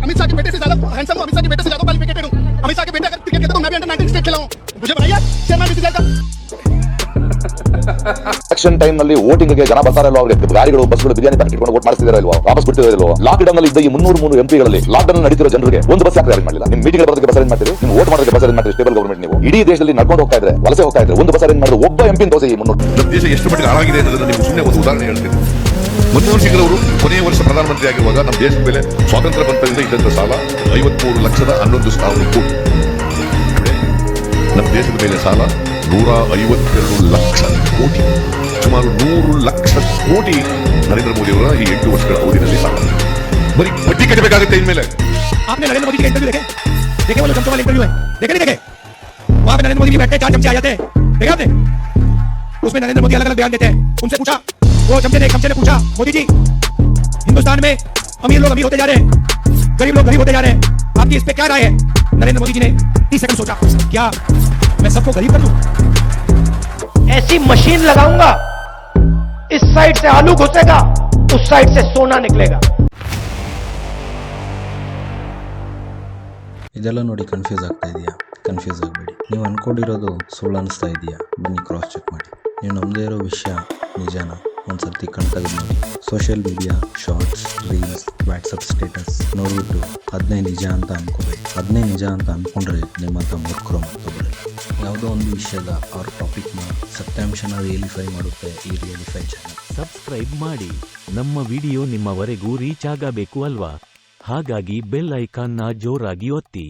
अमित शाह के बेटे से ज्यादा हैंडसम हूँ, अमित शाह के बेटे से ज्यादा क्वालिफिकेटेड हूँ। अमित शाह के बेटे अगर क्रिकेट खेलता तो मैं भी अंडर 19 स्टेट खेला हूँ। मुझे बताइए चेयरमैन बीसीसीआई का ಎಲೆಕ್ಷನ್ ಟೈಮ್ ನಲ್ಲಿ ವೋಟಿಂಗ್ ಗೆ ಜನ ಬರ್ತಾರಲ್ವಾ, ಅವರಿಗೆ ಗಾಡಿಗಳು ಬಸ್ಗಳು ಬಿರಿಯಾನಿ ಪ್ಯಾಕೆಟ್ ಇಟ್ಕೊಂಡು ವೋಟ್ ಮಾಡಿಸ್ತಿದಾರೋ ಇಲ್ವಾ, ವಾಪಸ್ ಬಿಡ್ತಿದಾರೋ ಇಲ್ವಾ? ಲಾಕ್ ಡೌನ್ ನಲ್ಲಿ ಇದ್ದ ಈ 303 ಎಂಪಿಗಳಲ್ಲಿ ಲಾಕ್ ಡೌನ್ ನಡೀತಿರೋ ಜನರಿಗೆ ಒಂದು ಬಸ್ ಯಾಕೆ ಅರೇಂಜ್ ಮಾಡಿಲ್ಲ? ನಿಮ್ ಮೀಟಿಂಗ್ ಬರೋದಕ್ಕೆ ಬಸ್ ಅರೇಂಜ್ ಮಾಡ್ತೀರಿ, ನೀವು ವೋಟ್ ಮಾಡೋದಕ್ಕೆ ಬಸ್ ಅರೇಂಜ್ ಮಾಡ್ತೀರಿ. ಸ್ಟೇಬಲ್ ಗವರ್ನಮೆಂಟ್ ನೀವು ಇಡೀ ದೇಶದಲ್ಲಿ ನಡ್ಕೊಂಡು ಹೋಗ್ತಾ ಇದ್ರೆ, ವಲಸೆ ಹೋಗ್ತಾ ಇದ್ರೆ, ಒಂದು ಬಸ್ ಅರೇಂಜ್ ಮಾಡಿದ್ರೆ ಒಬ್ಬ ಎಂಪಿ ದೋಸೆ ಈ 300. ನಮ್ಮ ದೇಶ ಎಷ್ಟು ಮಟ್ಟಿಗೆ ಹಾಳಾಗಿದೆ ಅನ್ನೋದನ್ನ ನೀವು ಸುಮ್ಮನೆ ಒಂದು ಉದಾಹರಣೆ ಹೇಳ್ತೀನಿ. ಮನಮೋಹನ್ ಸಿಂಗ್ ಅವರು ಕೊನೆಯ ವರ್ಷ ಪ್ರಧಾನಮಂತ್ರಿ ಆಗಿರುವಾಗ ನಮ್ಮ ದೇಶದ ಮೇಲೆ ಸ್ವಾತಂತ್ರ್ಯ ಬಂತದಿಂದ ಇದ್ದಂತ ಸಾಲ 53,11,000 ಕೋಟಿ. ನಮ್ಮ ದೇಶದ ಮೇಲೆ ಸಾಲ 152 ಲಕ್ಷ ಕೋಟಿ, ಸುಮಾರು 100 ಲಕ್ಷ ಕೋಟಿ ನರೇಂದ್ರ ಮೋದಿ ಅವರ ಈ 8 ವರ್ಷಗಳ ಅವಧಿಯಲ್ಲಿ ಸಾಲ. ಬರೀ ಬಡ್ಡಿ ಕಟ್ಟಬೇಕಾಗುತ್ತೆ ಇನ್ಮೇಲೆ. आपने नरेंद्र मोदी के इंटरव्यू देखे वो चमचों वाले इंटरव्यू है, देखे नहीं देखे? वहां पे नरेंद्र मोदी जी बैठते 4 चमचे आ जाते हैं, देखा आपने? उसमें नरेंद्र मोदी अलग अलग बयान देते हैं। उनसे पूछा, वो चमचे ने पूछा, मोदी जी हिंदुस्तान में अमीर लोग अमीर होते जा रहे हैं, गरीब लोग गरीब होते जा रहे हैं, आपकी इस पे क्या राय है? नरेंद्र मोदी जी ने 30 सेकंड सोचा, क्या मैं सबको गरीब कर दूं? ऐसी मशीन लगाऊंगा, इस साइड से आलू घुसेगा, उस साइड से सोना निकलेगा। ಇದೆಲ್ಲ ನೋಡಿ ಕನ್ಫ್ಯೂಸ್ ಆಗ್ತಾ ಇದೆಯಾ? ಕನ್ಫ್ಯೂಸ್ ಆಗಬೇಡಿ. ನೀವು ಅಂದ್ಕೊಂಡಿರೋದು ಸುಳ್ಳು ಅನಿಸ್ತಾ ಇದೆಯಾ? ಬನ್ನಿ ಕ್ರಾಸ್ ಚೆಕ್ ಮಾಡಿ. ನೀವು ನಮ್ಮದೇ ಇರೋ ವಿಷಯ ನಿಜಾನ ಒಂದು ಸರ್ತಿ ಕಣ್ತೆಗೆದು ನೋಡಿ. Social media shorts, reels, WhatsApp status ನೋಡ್ಬಿಟ್ಟು ಅದನ್ನೇ ನಿಜ ಅಂತ ಅಂದ್ಕೋಬೇಡಿ. ಅದನ್ನೇ ನಿಜ ಅಂತ ಅಂದ್ಕೊಂಡ್ರೆ ನಿಮ್ಮಂಥ ಮೂರ್ಖರು ಮತ್ತೊಬ್ಬರಿಲ್ಲ. ಯಾವುದೋ ಒಂದು ವಿಷಯದ ಅವ್ರ ಟಾಪಿಕ್ನ ಸತ್ಯಾಂಶನ ರಿಯಲಿಫೈ ಮಾಡುತ್ತೆ ಈ ರಿಯಲಿಫೈ ಚಾನಲ್. ಸಬ್ಸ್ಕ್ರೈಬ್ ಮಾಡಿ. ನಮ್ಮ ವಿಡಿಯೋ ನಿಮ್ಮವರೆಗೂ ರೀಚ್ ಆಗಬೇಕು ಅಲ್ವಾ? ಹಾಗಾಗಿ ಬೆಲ್ ಐಕಾನ್ನ ಜೋರಾಗಿ ಒತ್ತಿ.